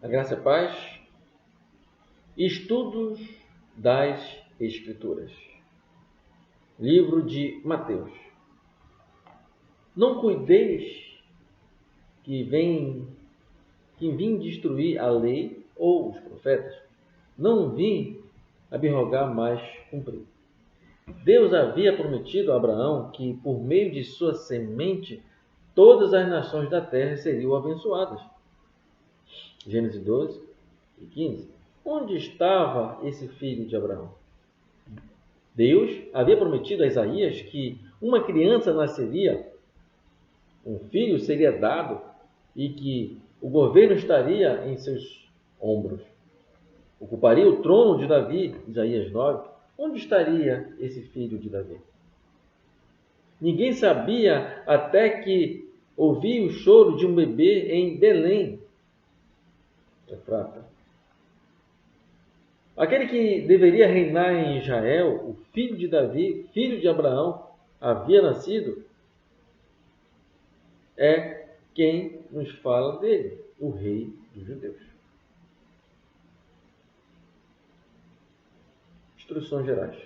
A graça e a paz. Estudos das Escrituras. Livro de Mateus. Não cuideis que vim destruir a lei ou os profetas. Não vim abrogar, mas cumprir. Deus havia prometido a Abraão que, por meio de sua semente, todas as nações da terra seriam abençoadas. Gênesis 12 e 15. Onde estava esse filho de Abraão? Deus havia prometido a Isaías que uma criança nasceria, um filho seria dado e que o governo estaria em seus ombros. Ocuparia o trono de Davi, Isaías 9. Onde estaria esse filho de Davi? Ninguém sabia até que ouvi o choro de um bebê em Belém, Efrata. Aquele que deveria reinar em Israel, o filho de Davi, filho de Abraão, havia nascido, é quem nos fala dele, o rei dos judeus. Instruções gerais.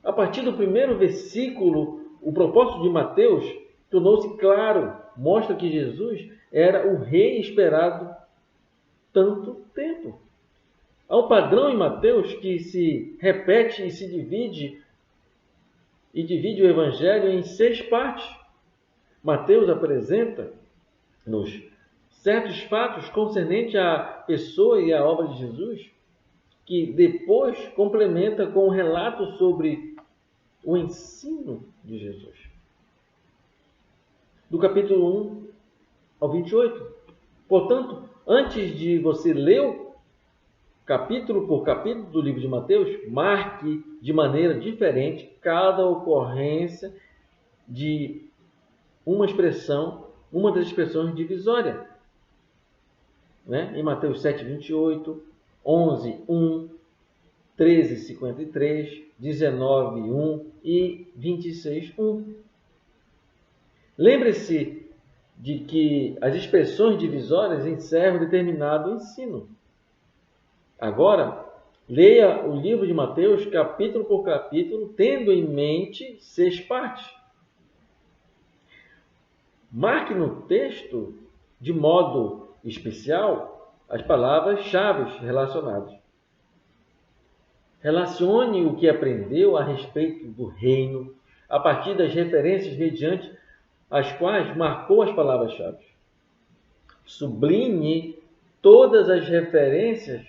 A partir do primeiro versículo, o propósito de Mateus tornou-se claro, mostra que Jesus era o rei esperado tanto tempo. Há um padrão em Mateus que se repete e divide o Evangelho em 6 partes. Mateus apresenta-nos certos fatos concernentes à pessoa e à obra de Jesus, que depois complementa com um relato sobre o ensino de Jesus. Do capítulo 1 ao 28. Portanto, antes de você ler capítulo por capítulo do livro de Mateus, marque de maneira diferente cada ocorrência de uma das expressões divisórias. Em Mateus 7, 28, 11, 1, 13, 53, 19, 1 e 26, 1. Lembre-se de que as expressões divisórias encerram determinado ensino. Agora, leia o livro de Mateus, capítulo por capítulo, tendo em mente 6 partes. Marque no texto, de modo especial, as palavras-chave relacionadas. Relacione o que aprendeu a respeito do reino, a partir das referências mediante as quais marcou as palavras-chave. Sublinhe todas as referências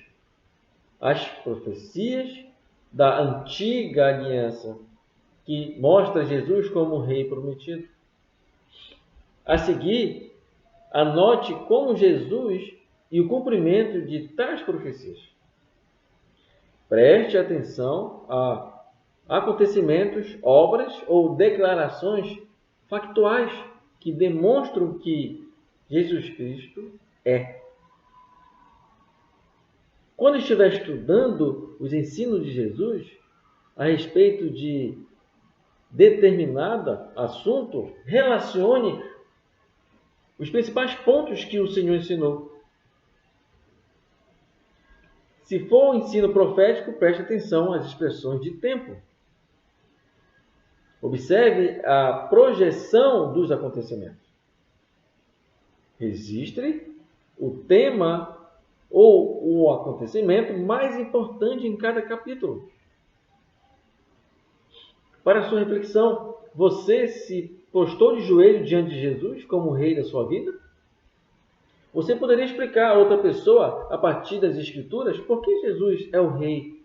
às profecias da antiga aliança, que mostra Jesus como rei prometido. A seguir, anote como Jesus e o cumprimento de tais profecias. Preste atenção a acontecimentos, obras ou declarações factuais que demonstram que Jesus Cristo é. Quando estiver estudando os ensinos de Jesus a respeito de determinado assunto, relacione os principais pontos que o Senhor ensinou. Se for um ensino profético, preste atenção às expressões de tempo. Observe a projeção dos acontecimentos. Registre o tema ou o acontecimento mais importante em cada capítulo. Para sua reflexão, você se postou de joelho diante de Jesus como o rei da sua vida? Você poderia explicar a outra pessoa, a partir das Escrituras, por que Jesus é o rei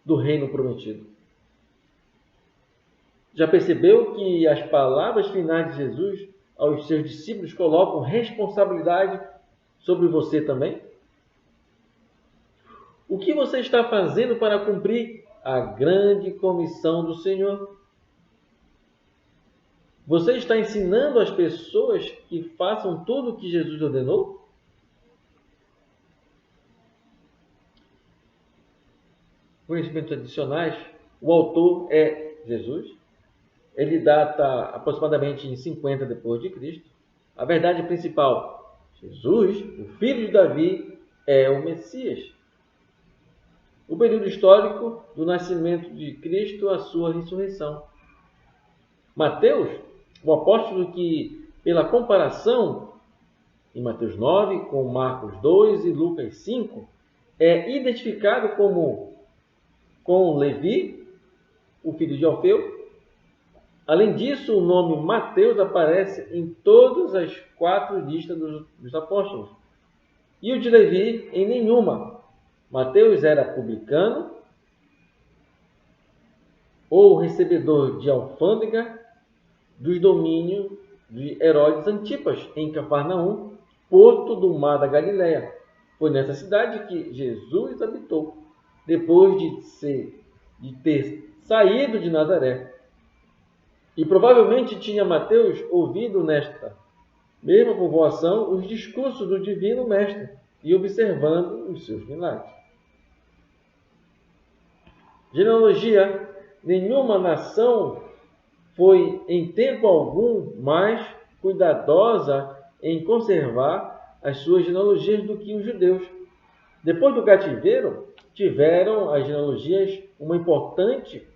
do reino prometido? Já percebeu que as palavras finais de Jesus aos seus discípulos colocam responsabilidade sobre você também? O que você está fazendo para cumprir a grande comissão do Senhor? Você está ensinando as pessoas que façam tudo o que Jesus ordenou? Conhecimentos adicionais. O autor é Jesus. Ele data aproximadamente em 50 depois de Cristo. A verdade principal Jesus, o filho de Davi, é o Messias. O período histórico do nascimento de Cristo à sua ressurreição. Mateus, o apóstolo que, pela comparação em Mateus 9 com Marcos 2 e Lucas 5, é identificado com Levi, o filho de Alfeu. Além disso, o nome Mateus aparece em todas as 4 listas dos apóstolos, e o de Levi em nenhuma. Mateus era publicano ou recebedor de alfândega dos domínios de Herodes Antipas, em Cafarnaum, porto do mar da Galileia. Foi nessa cidade que Jesus habitou, depois de ter saído de Nazaré. E provavelmente tinha Mateus ouvido nesta mesma povoação os discursos do Divino Mestre e observando os seus milagres. Genealogia: nenhuma nação foi em tempo algum mais cuidadosa em conservar as suas genealogias do que os judeus. Depois do cativeiro, tiveram as genealogias uma importância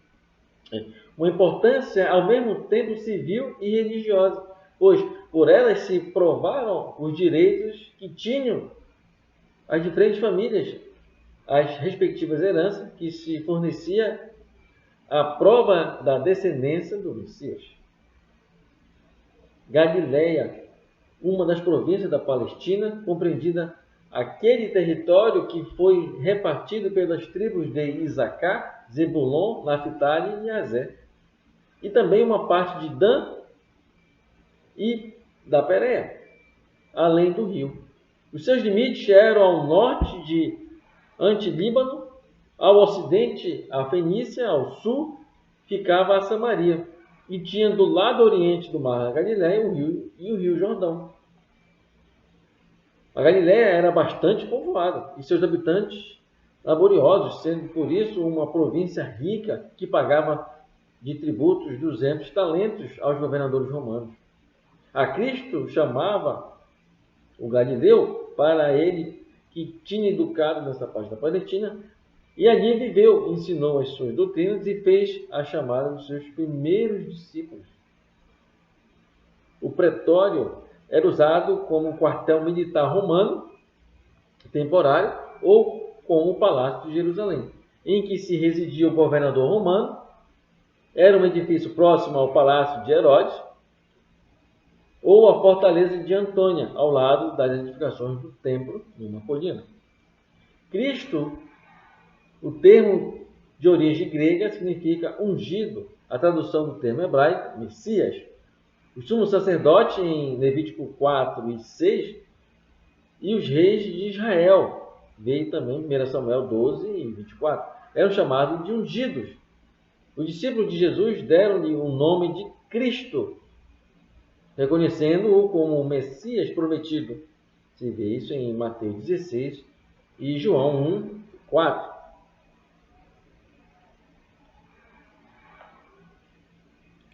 ao mesmo tempo civil e religiosa, pois por elas se provaram os direitos que tinham as diferentes famílias, as respectivas heranças, que se fornecia a prova da descendência do Messias. Galileia, uma das províncias da Palestina, compreendida aquele território que foi repartido pelas tribos de Isacar, Zebulon, Naphtali e Aser, e também uma parte de Dan e da Pérea, além do rio. Os seus limites eram ao norte de Antilíbano, ao ocidente a Fenícia, ao sul ficava a Samaria, e tinha do lado oriente do mar da Galileia o rio Jordão. A Galileia era bastante povoada e seus habitantes laboriosos, sendo por isso uma província rica que pagava de tributos 200 talentos aos governadores romanos. A Cristo chamava o Galileu para ele, que tinha educado nessa parte da Palestina, e ali viveu, ensinou as suas doutrinas e fez a chamada dos seus primeiros discípulos. O pretório era usado como quartel militar romano temporário ou como o Palácio de Jerusalém, em que se residia o governador romano. Era um edifício próximo ao Palácio de Herodes ou a Fortaleza de Antônia, ao lado das edificações do templo, numa colina. Cristo, o termo de origem grega, significa ungido. A tradução do termo hebraico, Messias. O sumo sacerdote, em Levítico 4 e 6, e os reis de Israel, veio também em 1 Samuel 12 e 24, eram chamados de ungidos. Os discípulos de Jesus deram-lhe o nome de Cristo, reconhecendo-o como o Messias prometido. Se vê isso em Mateus 16 e João 1, 4.